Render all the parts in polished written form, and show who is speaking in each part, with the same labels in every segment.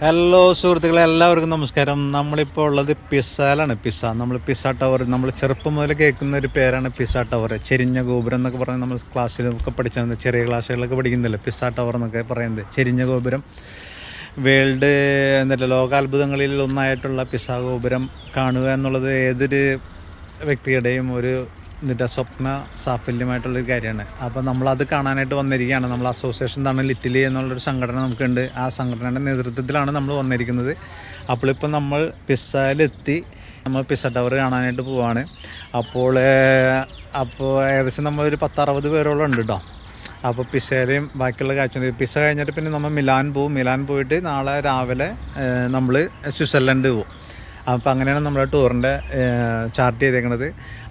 Speaker 1: Hello സുഹൃത്തുക്കളെ, എല്ലാവർക്കും നമസ്കാരം. നമ്മളിപ്പോൾ ഉള്ളത് പിസ്സയിലാണ്. നമ്മൾ പിസ്സ ടവർ, നമ്മൾ ചെറുപ്പം മുതൽ കേൾക്കുന്ന ഒരു പേരാണ് പിസ്സ ടവർ. ചെരിഞ്ഞ ഗോപുരം എന്നൊക്കെ പറഞ്ഞാൽ നമ്മൾ ക്ലാസ്സിലൊക്കെ പഠിച്ചാൽ, ചെറിയ ക്ലാസ്സുകളിലൊക്കെ പഠിക്കുന്നില്ല, പിസ്സ ടവർ എന്നൊക്കെ പറയുന്നത്. ചെരിഞ്ഞ ഗോപുരം, വേൾഡ് ലോകാത്ഭുതങ്ങളിൽ ഒന്നായിട്ടുള്ള പിസ്സ ഗോപുരം കാണുക എന്നുള്ളത് ഏതൊരു വ്യക്തിയുടെയും ഒരു സ്വപ്ന സാഫല്യമായിട്ടുള്ളൊരു കാര്യമാണ്. അപ്പോൾ നമ്മളത് കാണാനായിട്ട് വന്നിരിക്കുകയാണ്. നമ്മൾ അസോസിയേഷൻ തണൽ ഇറ്റലി എന്നുള്ളൊരു സംഘടന നമുക്കുണ്ട്. ആ സംഘടനയുടെ നേതൃത്വത്തിലാണ് നമ്മൾ വന്നിരിക്കുന്നത്. അപ്പോൾ നമ്മൾ പിസ്സയിലെത്തി. നമ്മൾ പിസ്സ ടവർ കാണാനായിട്ട് പോവാണ്. അപ്പോൾ ഏകദേശം നമ്മളൊരു 10-60 പേരോളം ഉണ്ട് കേട്ടോ. അപ്പോൾ പിസ്സയിലെയും ബാക്കിയുള്ള കാഴ്ച, പിസ്സ കഴിഞ്ഞിട്ട് പിന്നെ നമ്മൾ മിലാൻ പോവും. മിലാൻ പോയിട്ട് നാളെ രാവിലെ നമ്മൾ സ്വിറ്റ്സർലൻഡ് പോകും. അപ്പോൾ അങ്ങനെയാണ് നമ്മുടെ ടൂറിൻ്റെ ചാർട്ട് ചെയ്തേക്കുന്നത്.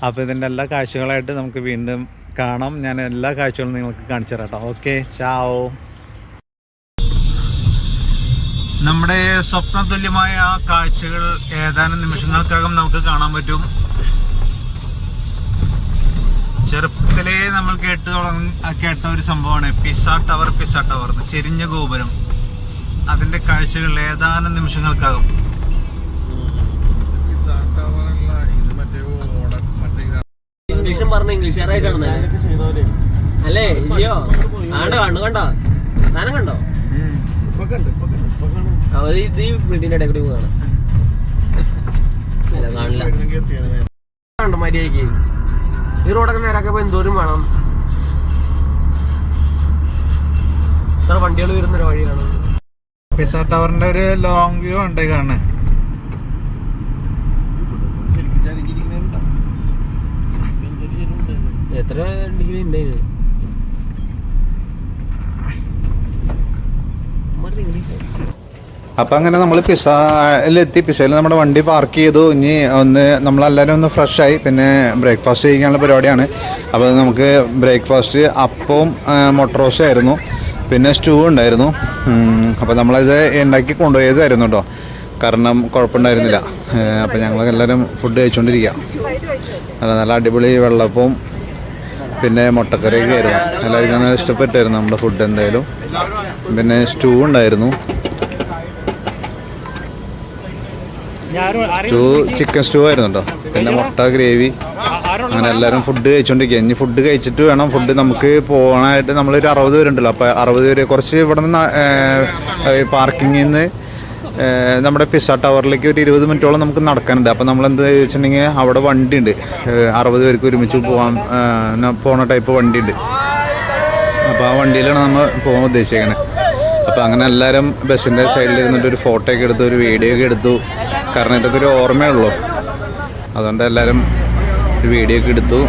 Speaker 1: അപ്പോൾ ഇതിൻ്റെ എല്ലാ കാഴ്ചകളായിട്ട് നമുക്ക് വീണ്ടും കാണാം. ഞാൻ എല്ലാ കാഴ്ചകളും നിങ്ങൾക്ക് കാണിച്ചു തരാം കേട്ടോ. ഓക്കെ, ചാവോ. നമ്മുടെ സ്വപ്നതുല്യമായ ആ കാഴ്ചകൾ ഏതാനും നിമിഷങ്ങൾക്കകം നമുക്ക് കാണാൻ പറ്റും. ചെറുപ്പത്തിലേ നമ്മൾ കേട്ട ഒരു സംഭവമാണ് പിസ്സ ടവർ, ചെരിഞ്ഞ ഗോപുരം. അതിൻ്റെ കാഴ്ചകൾ ഏതാനും നിമിഷങ്ങൾക്കകം.
Speaker 2: ഇംഗ്ലീഷും പറഞ്ഞ ഇംഗ്ലീഷുകാരായിട്ടാണ് അല്ലേ? ഇല്ലയോ? കണ്ടോ സാധനം കണ്ടോ? ഇത് ഈ വീട്ടിന്റെ ഇടയിൽ കൂടി പോവാണ്. അല്ല, കാണില്ല. കണ്ടോ മര്യാദക്ക്? ഈ റോഡൊക്കെ നേരാക്കപ്പോ എന്തോരം വേണം. ഇത്ര വണ്ടികൾ വരുന്നൊരു വഴിയാണ്.
Speaker 1: പിസ്സ ടവറിന്റെ ഒരു ലോങ് വ്യൂ ഉണ്ട് കാണാൻ.
Speaker 2: എത്ര ഡിഗ്രി ഉണ്ടായിരുന്നു?
Speaker 1: അപ്പം അങ്ങനെ നമ്മൾ പിസ്സയിലെത്തി. പിസ്സയിൽ നമ്മുടെ വണ്ടി പാർക്ക് ചെയ്തു. ഇനി നമ്മളെല്ലാവരും ഒന്ന് ഫ്രഷായി. പിന്നെ ബ്രേക്ക്ഫാസ്റ്റ് കഴിക്കാനുള്ള പരിപാടിയാണ്. അപ്പോൾ നമുക്ക് ബ്രേക്ക്ഫാസ്റ്റ് അപ്പവും മുട്ടറോസ്റ്റ് ആയിരുന്നു, പിന്നെ സ്റ്റൂ ഉണ്ടായിരുന്നു. അപ്പോൾ നമ്മളത് ഉണ്ടാക്കി കൊണ്ടുപോയതായിരുന്നു കേട്ടോ, കാരണം കുഴപ്പമുണ്ടായിരുന്നില്ല. അപ്പോൾ ഞങ്ങളെല്ലാവരും ഫുഡ് കഴിച്ചുകൊണ്ടിരിക്കുക. നല്ല അടിപൊളി വെള്ളപ്പവും പിന്നെ മുട്ടക്കറിയൊക്കെ ആയിരുന്നു. എല്ലാവർക്കും നല്ല ഇഷ്ടപ്പെട്ടായിരുന്നു നമ്മുടെ ഫുഡ്. എന്തായാലും പിന്നെ സ്റ്റൂ ഉണ്ടായിരുന്നു. ചിക്കൻ സ്റ്റൂ ആയിരുന്നു കേട്ടോ, പിന്നെ മുട്ട ഗ്രേവി. അങ്ങനെ എല്ലാവരും ഫുഡ് കഴിച്ചുകൊണ്ടിരിക്കുക. ഇനി ഫുഡ് കഴിച്ചിട്ട് വേണം ഫുഡ് നമുക്ക് പോകാനായിട്ട്. നമ്മളൊരു 60 പേരുണ്ടല്ലോ. അപ്പോൾ 60 പേര് കുറച്ച് ഇവിടെ നിന്ന് പാർക്കിങ്ങിൽ നിന്ന് നമ്മുടെ പിസ്സ ടവറിലേക്ക് ഒരു 20 മിനിറ്റോളം നമുക്ക് നടക്കാനുണ്ട്. അപ്പോൾ നമ്മൾ എന്താ വെച്ചിട്ടുണ്ടെങ്കിൽ അവിടെ വണ്ടി ഉണ്ട്, 60 പേർക്ക് ഒരുമിച്ച് പോണ ടൈപ്പ് വണ്ടി ഉണ്ട്. അപ്പോൾ ആ വണ്ടിയിലാണ് നമ്മൾ പോകാൻ ഉദ്ദേശിക്കുന്നത്. അപ്പോൾ അങ്ങനെ എല്ലാവരും ബസ്സിൻ്റെ സൈഡിൽ ഇരുന്നിട്ട് ഒരു ഫോട്ടോ ഒക്കെ എടുത്തു, ഒരു വീഡിയോ ഒക്കെ എടുത്തു. കാരണം ഇതൊക്കെ ഒരു ഓർമ്മയുള്ളൂ, അതുകൊണ്ട് എല്ലാവരും ഒരു വീഡിയോ ഒക്കെ എടുത്തു.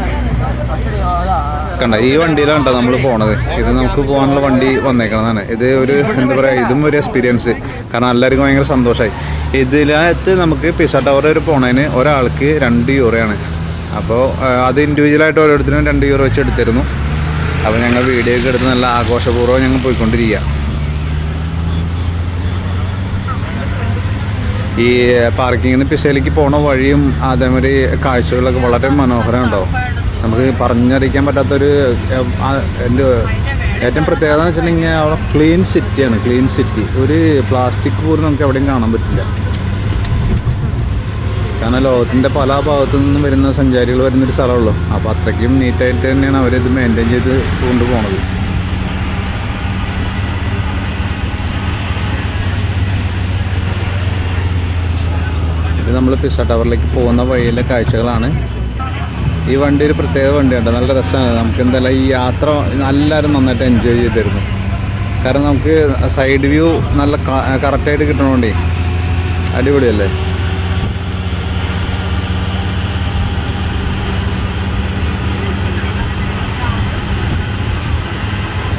Speaker 1: കണ്ട ഈ വണ്ടിയിലാണ് കേട്ടോ നമ്മൾ പോണത്. ഇത് നമുക്ക് പോകാനുള്ള വണ്ടി വന്നേക്കണതാണ്. ഇത് ഒരു എന്താ പറയുക, ഇതും ഒരു എക്സ്പീരിയൻസ്. കാരണം എല്ലാവർക്കും ഭയങ്കര സന്തോഷമായി. ഇതിനകത്ത് നമുക്ക് പിസ്സ ടവർ വരെ പോണതിന് ഒരാൾക്ക് 2 യൂറോയാണ്. അപ്പോൾ അത് ഇൻഡിവിജ്വലായിട്ട് ഓരോരുത്തരും 2 യൂറോ വെച്ച് എടുത്തിരുന്നു. അപ്പോൾ ഞങ്ങൾ വീഡിയോ ഒക്കെ എടുത്ത് നല്ല ആഘോഷപൂർവ്വം ഞങ്ങൾ പോയിക്കൊണ്ടിരിക്കുക. ഈ പാർക്കിങ്ങിൽ നിന്ന് പിസ്സയിലേക്ക് പോണ വഴിയും അതേമാതിരി കാഴ്ചകളൊക്കെ വളരെ മനോഹരമുണ്ടാവും. നമുക്ക് പറഞ്ഞറിയിക്കാൻ പറ്റാത്തൊരു ഏറ്റവും പ്രത്യേകത എന്ന് വെച്ചിട്ടുണ്ടെങ്കിൽ അവിടെ ക്ലീൻ സിറ്റി. ഒരു പ്ലാസ്റ്റിക് പോലും നമുക്ക് എവിടെയും കാണാൻ പറ്റില്ല. കാരണം ലോകത്തിൻ്റെ പല ഭാഗത്തു നിന്നും വരുന്ന സഞ്ചാരികൾ വരുന്നൊരു സ്ഥലമുള്ളൂ. അപ്പോൾ അത്രയ്ക്കും നീറ്റായിട്ട് തന്നെയാണ് അവരിത് മെയിൻറ്റെയിൻ ചെയ്ത് കൊണ്ടുപോകുന്നത്. ഇത് നമ്മൾ പിസ്സ ടവറിലേക്ക് പോകുന്ന വഴിയിലെ കാഴ്ചകളാണ്. ഈ വണ്ടി ഒരു പ്രത്യേക വണ്ടിയുണ്ട്, നല്ല രസമാണ്. നമുക്ക് എന്തായാലും ഈ യാത്ര എല്ലാവരും നന്നായിട്ട് എൻജോയ് ചെയ്തിരുന്നു. കാരണം നമുക്ക് സൈഡ് വ്യൂ നല്ല കറക്റ്റായിട്ട് കിട്ടണോണ്ടേ അടിപൊളിയല്ലേ.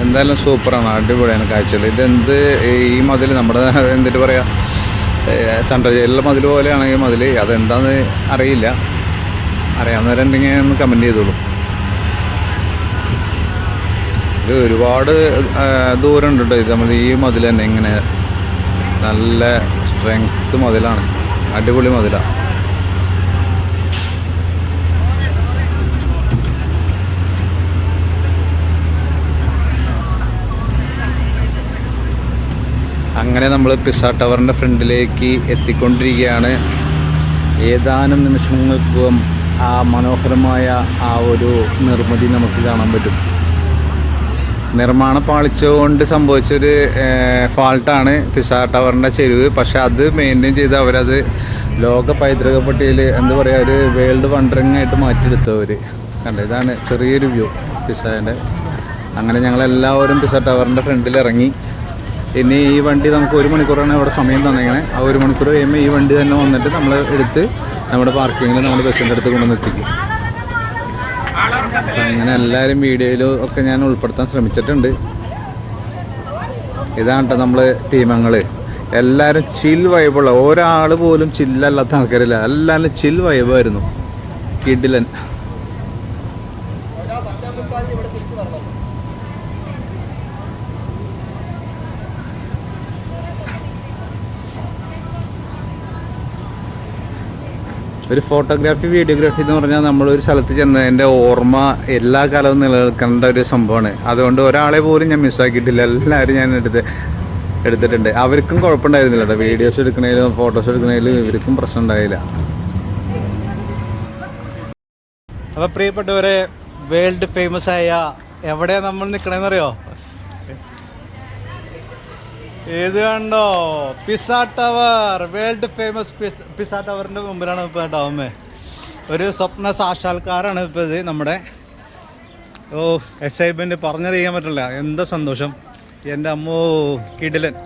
Speaker 1: എന്തായാലും സൂപ്പറാണ്, അടിപൊളിയാണ് കാഴ്ചകൾ. ഇതെന്ത് ഈ മതിൽ നമ്മുടെ എന്തിട്ട് പറയുക, സെൻട്രൽ ജയിലിലെ മതിൽ പോലെയാണെങ്കിൽ മതിൽ, അതെന്താണെന്ന് അറിയില്ല. അറിയാവുന്നവരുണ്ടെങ്കിൽ ഒന്ന് കമൻറ്റ് ചെയ്തോളൂ. ഇത് ഒരുപാട് ദൂരം ഉണ്ട് കേട്ടോ. ഇത് നമ്മൾ ഈ മതിൽ തന്നെ ഇങ്ങനെ നല്ല സ്ട്രെങ്ത് മതിലാണ്, അടിപൊളി മതിലാണ്. അങ്ങനെ നമ്മൾ പിസ്സ ടവറിൻ്റെ ഫ്രണ്ടിലേക്ക് എത്തിക്കൊണ്ടിരിക്കുകയാണ്. ഏതാനും നിമിഷങ്ങൾക്കും ആ മനോഹരമായ ആ ഒരു നിർമ്മിതി നമുക്ക് കാണാൻ പറ്റും. നിർമ്മാണ പാളിച്ച കൊണ്ട് സംഭവിച്ചൊരു ഫാൾട്ടാണ് പിസ്സ ടവറിൻ്റെ ചെരുവ്. പക്ഷെ അത് മെയിൻറ്റെയിൻ ചെയ്ത് അവരത് ലോക പൈതൃക പട്ടികയിൽ എന്താ പറയുക, ഒരു വേൾഡ് വണ്ടറിങ് ആയിട്ട് മാറ്റിയെടുത്തവർ. കണ്ടോ, ഇതാണ് ചെറിയൊരു വ്യൂ പിസ്സേൻ്റെ. അങ്ങനെ ഞങ്ങളെല്ലാവരും പിസ്സ ടവറിൻ്റെ ഫ്രണ്ടിൽ ഇറങ്ങി. ഇനി ഈ വണ്ടി നമുക്ക് 1 മണിക്കൂറാണ് ഇവിടെ സമയം തന്നിങ്ങനെ. ആ 1 മണിക്കൂർ കഴിയുമ്പോൾ ഈ വണ്ടി തന്നെ വന്നിട്ട് നമ്മൾ എടുത്ത് നമ്മുടെ പാർക്കിങ്ങിൽ നമ്മുടെ ബസ്സിൻ്റെ അടുത്ത് കൊണ്ടുവന്ന് എത്തിക്കും. അപ്പം അങ്ങനെ എല്ലാവരും വീഡിയോയിലും ഒക്കെ ഞാൻ ഉൾപ്പെടുത്താൻ ശ്രമിച്ചിട്ടുണ്ട്. ഇതാണ് കേട്ടോ നമ്മൾ ടീമങ്ങൾ. എല്ലാവരും ചിൽ വൈബുള്ള, ഒരാൾ പോലും ചില്ലല്ലാത്ത ആൾക്കാരില്ല. എല്ലാവരും ചിൽ വൈബായിരുന്നു. കിടിലൻ. ഒരു ഫോട്ടോഗ്രാഫി വീഡിയോഗ്രാഫി എന്ന് പറഞ്ഞാൽ നമ്മളൊരു സ്ഥലത്ത് ചെന്നതിൻ്റെ ഓർമ്മ എല്ലാ കാലവും നിലനിൽക്കേണ്ട ഒരു സംഭവമാണ്. അതുകൊണ്ട് ഒരാളെ പോലും ഞാൻ മിസ്സാക്കിയിട്ടില്ല. എല്ലാവരും ഞാൻ എടുത്തിട്ടുണ്ട്. അവർക്കും കുഴപ്പമുണ്ടായിരുന്നില്ല കേട്ടോ. വീഡിയോസ് എടുക്കുന്നതിലും ഫോട്ടോസ് എടുക്കുന്നതിലും ഇവർക്കും പ്രശ്നം ഉണ്ടായില്ല. അപ്പോൾ പ്രിയപ്പെട്ടവരെ, വേൾഡ് ഫേമസ് ആയ എവിടെയാണ് നമ്മൾ നിൽക്കണമെന്നറിയോ? ഏത് കണ്ടോ, Pisa tower. World famous Pisa ടവറിൻ്റെ മുമ്പിലാണ് ഇപ്പോൾ ഉണ്ടാവുന്നത്. ഒരു സ്വപ്ന സാക്ഷാത്കാരമാണ് ഇപ്പോൾ ഇത് നമ്മുടെ. എക്സൈറ്റ്മെൻറ്റ് പറഞ്ഞറിയാൻ പറ്റില്ല. എന്താ സന്തോഷം എൻ്റെ അമ്മോ, കിടിലൻ.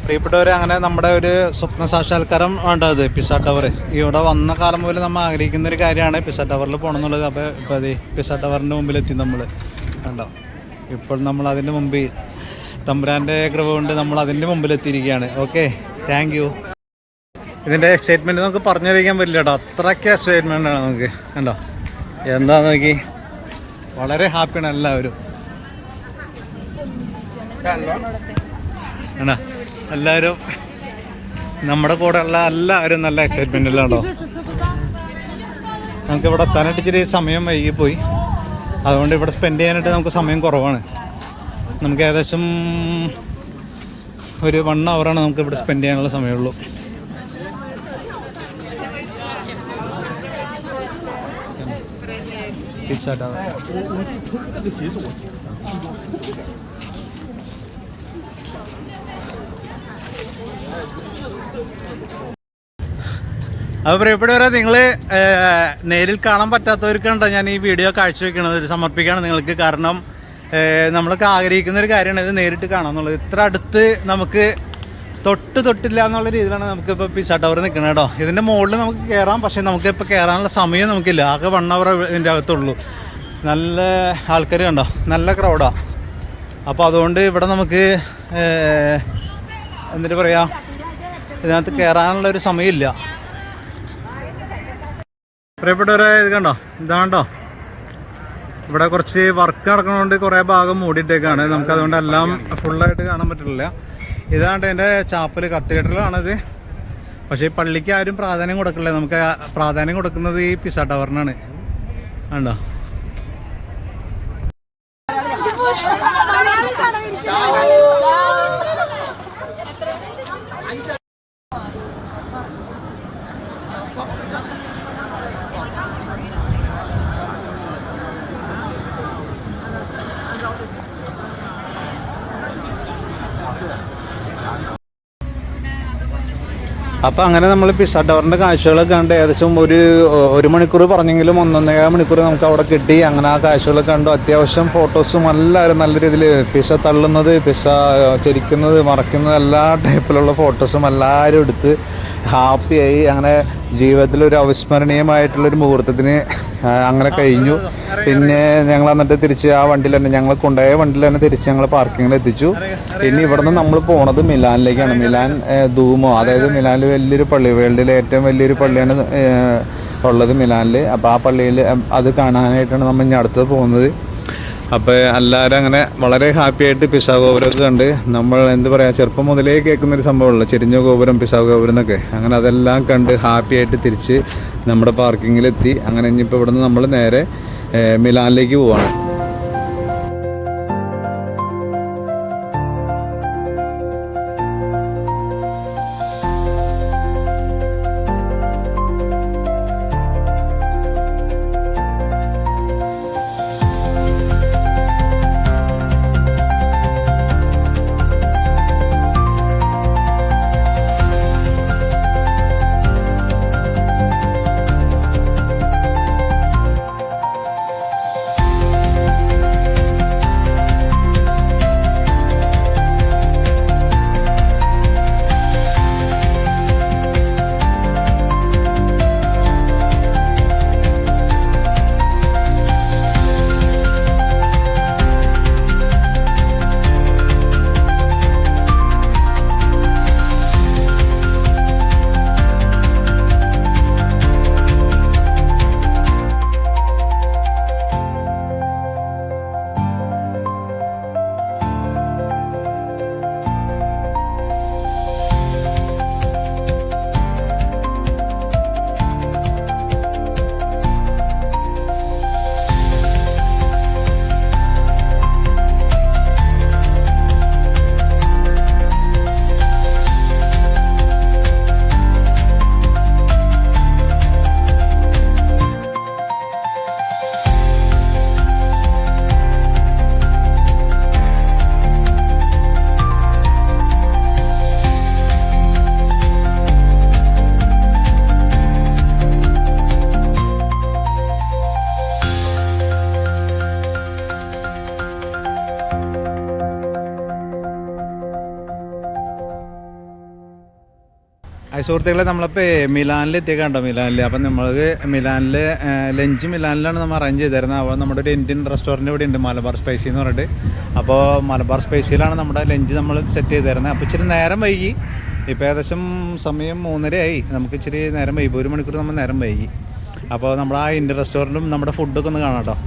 Speaker 1: പ്രിയപ്പെട്ടവരെ, അങ്ങനെ നമ്മുടെ ഒരു സ്വപ്ന സാക്ഷാത്കാരം വേണ്ടത് പിസ്സ ടവർ. ഇവിടെ വന്ന കാലം മുതൽ നമ്മൾ ആഗ്രഹിക്കുന്ന ഒരു കാര്യമാണ് പിസ്സ ടവറിൽ പോകണം എന്നുള്ളത്. അപ്പോൾ ഇപ്പോൾ അത് പിസ്സ ടവറിൻ്റെ മുമ്പിലെത്തി നമ്മൾ. കണ്ടോ, ഇപ്പോൾ നമ്മൾ അതിൻ്റെ മുമ്പിൽ, തമ്പുരാൻ്റെ കൃപ കൊണ്ട് നമ്മൾ അതിൻ്റെ മുമ്പിലെത്തിയിരിക്കുകയാണ്. Okay, thank you. ഇതിൻ്റെ എക്സൈറ്റ്മെൻറ്റ് നമുക്ക് പറഞ്ഞറിയിക്കാൻ പറ്റില്ല കേട്ടോ. അത്രയ്ക്ക് എക്സൈറ്റ്മെൻ്റ് ആണ് നമുക്ക്. കണ്ടോ, എന്താന്ന് നോക്കി, വളരെ ഹാപ്പിയാണ് എല്ലാവരും. ആണോ, എല്ലാവരും നമ്മുടെ കൂടെ ഉള്ള എല്ലാവരും നല്ല എക്സൈറ്റ്മെൻറ്റിലാണോ. നമുക്കിവിടെ എത്താനായിട്ട് ഇച്ചിരി സമയം വൈകിപ്പോയി. അതുകൊണ്ട് ഇവിടെ സ്പെൻഡ് ചെയ്യാനായിട്ട് നമുക്ക് സമയം കുറവാണ്. നമുക്ക് ഏകദേശം ഒരു 1 hour നമുക്ക് ഇവിടെ സ്പെൻഡ് ചെയ്യാനുള്ള സമയമുള്ളൂ. അപ്പോൾ പ്രിയപ്പെട്ടവരെ, നിങ്ങൾ നേരിൽ കാണാൻ പറ്റാത്തവർക്കുണ്ടോ ഞാൻ ഈ വീഡിയോ കാഴ്ചവെക്കണത്, സമർപ്പിക്കുകയാണ് നിങ്ങൾക്ക്. കാരണം നമ്മളൊക്കെ ആഗ്രഹിക്കുന്നൊരു കാര്യമാണ് ഇത് നേരിട്ട് കാണാമെന്നുള്ളത്. ഇത്ര അടുത്ത് നമുക്ക് തൊട്ടില്ല എന്നുള്ള രീതിയിലാണ് നമുക്കിപ്പോൾ പിസ്സ ടവർ നിൽക്കുന്നത് കേട്ടോ. ഇതിൻ്റെ മുകളിൽ നമുക്ക് കയറാം, പക്ഷേ നമുക്കിപ്പോൾ കയറാനുള്ള സമയം നമുക്കില്ല. ആകെ 1 hour ഇതിൻ്റെ അകത്തുള്ളൂ. നല്ല ആൾക്കാർ കണ്ടോ, നല്ല ക്രൗഡാണ്. അപ്പോൾ അതുകൊണ്ട് ഇവിടെ നമുക്ക് എന്നിട്ട് പറയാം, ഇതിനകത്ത് കയറാനുള്ളൊരു സമയമില്ല. പ്രിയപ്പെട്ടവരെ, ഇത് കണ്ടോ, ഇതാണ്ടോ ഇവിടെ കുറച്ച് വർക്ക് നടക്കുന്നതുകൊണ്ട് കുറേ ഭാഗം മൂടിയിട്ടേക്കാണ്. നമുക്കതുകൊണ്ട് എല്ലാം ഫുള്ളായിട്ട് കാണാൻ പറ്റില്ല. ഇതാണ്ട് എൻ്റെ ചാപ്പൽ കത്തീഡ്രലാണിത്. പക്ഷേ ഈ പള്ളിക്ക് ആരും പ്രാധാന്യം കൊടുക്കില്ല. നമുക്ക് പ്രാധാന്യം കൊടുക്കുന്നത് ഈ പിസ്സ ടവറിനാണ്. കണ്ടോ, അപ്പോൾ അങ്ങനെ നമ്മൾ പിസ്സ ടവറിൻ്റെ കാഴ്ചകളൊക്കെ കണ്ട് ഏകദേശം ഒരു മണിക്കൂർ പറഞ്ഞെങ്കിലും 1.5 മണിക്കൂർ നമുക്ക് അവിടെ കിട്ടി. അങ്ങനെ ആ കാഴ്ചകളൊക്കെ കണ്ടു. അത്യാവശ്യം ഫോട്ടോസും എല്ലാവരും നല്ല രീതിയിൽ പിസ്സ തള്ളുന്നത്, പിസ്സ ചരിക്കുന്നത്, മറക്കുന്നത്, എല്ലാ ടൈപ്പിലുള്ള ഫോട്ടോസും എല്ലാവരും എടുത്ത് ഹാപ്പിയായി. അങ്ങനെ ജീവിതത്തിലൊരു അവിസ്മരണീയമായിട്ടുള്ളൊരു മുഹൂർത്തത്തിന് അങ്ങനെ കഴിഞ്ഞു. പിന്നെ ഞങ്ങൾ എന്നിട്ട് തിരിച്ച് ആ വണ്ടിയിൽ തന്നെ, ഞങ്ങൾ കൊണ്ടുപോയ വണ്ടിയിൽ തന്നെ തിരിച്ച് ഞങ്ങൾ പാർക്കിങ്ങിൽ എത്തിച്ചു. ഇനി ഇവിടെ നിന്ന് നമ്മൾ പോണത് മിലാനിലേക്കാണ്. മിലാൻ ദൂമോ, അതായത് മിലാനിൽ വലിയൊരു പള്ളി, വേൾഡിലെ ഏറ്റവും വലിയൊരു പള്ളിയാണ് ഉള്ളത് മിലാനിൽ. അപ്പോൾ ആ പള്ളിയിൽ അത് കാണാനായിട്ടാണ് നമ്മൾ ഇനി അടുത്തത് പോകുന്നത്. അപ്പോൾ എല്ലാവരും അങ്ങനെ വളരെ ഹാപ്പി ആയിട്ട് പിസാ ഗോപുരമൊക്കെ കണ്ട്, നമ്മൾ എന്ത് പറയുക, ചെറുപ്പം മുതലേ കേൾക്കുന്നൊരു സംഭവമുള്ളൂ, ചെരിഞ്ഞ ഗോപുരം, പിസാ ഗോപുരം എന്നൊക്കെ. അങ്ങനെ അതെല്ലാം കണ്ട് ഹാപ്പി ആയിട്ട് തിരിച്ച് നമ്മുടെ പാർക്കിങ്ങിലെത്തി. അങ്ങനെ ഇനിയിപ്പോൾ ഇവിടുന്ന് നമ്മൾ നേരെ മിലാനിലേക്ക് പോവാണ്. സുഹൃത്തുക്കളെ, നമ്മളിപ്പോൾ മിലാനിൽ എത്തിയേക്കാണ്ടോ, മിലാനിൽ. അപ്പം നമ്മൾക്ക് മിലാനിൽ ലഞ്ച് മിലാനിലാണ് നമ്മൾ അറേഞ്ച് ചെയ്തിരുന്നത്. അപ്പോൾ നമ്മുടെ ഒരു ഇന്ത്യൻ റെസ്റ്റോറൻറ്റ് ഇവിടെ ഉണ്ട്, മലബാർ സ്പൈസി എന്ന് പറഞ്ഞിട്ട്. അപ്പോൾ മലബാർ സ്പൈസിയിലാണ് നമ്മുടെ ലഞ്ച് നമ്മൾ സെറ്റ് ചെയ്തിരുന്നത്. അപ്പോൾ ഇച്ചിരി നേരം വൈകി, ഇപ്പോൾ ഏകദേശം സമയം 3:30 നമുക്ക് ഇച്ചിരി നേരം വൈകി, 1 മണിക്കൂർ നമ്മൾ നേരം വൈകി. അപ്പോൾ നമ്മുടെ ആ ഇന്ത്യൻ റെസ്റ്റോറൻറ്റും നമ്മുടെ ഫുഡൊക്കെ ഒന്ന് കാണാം കേട്ടോ.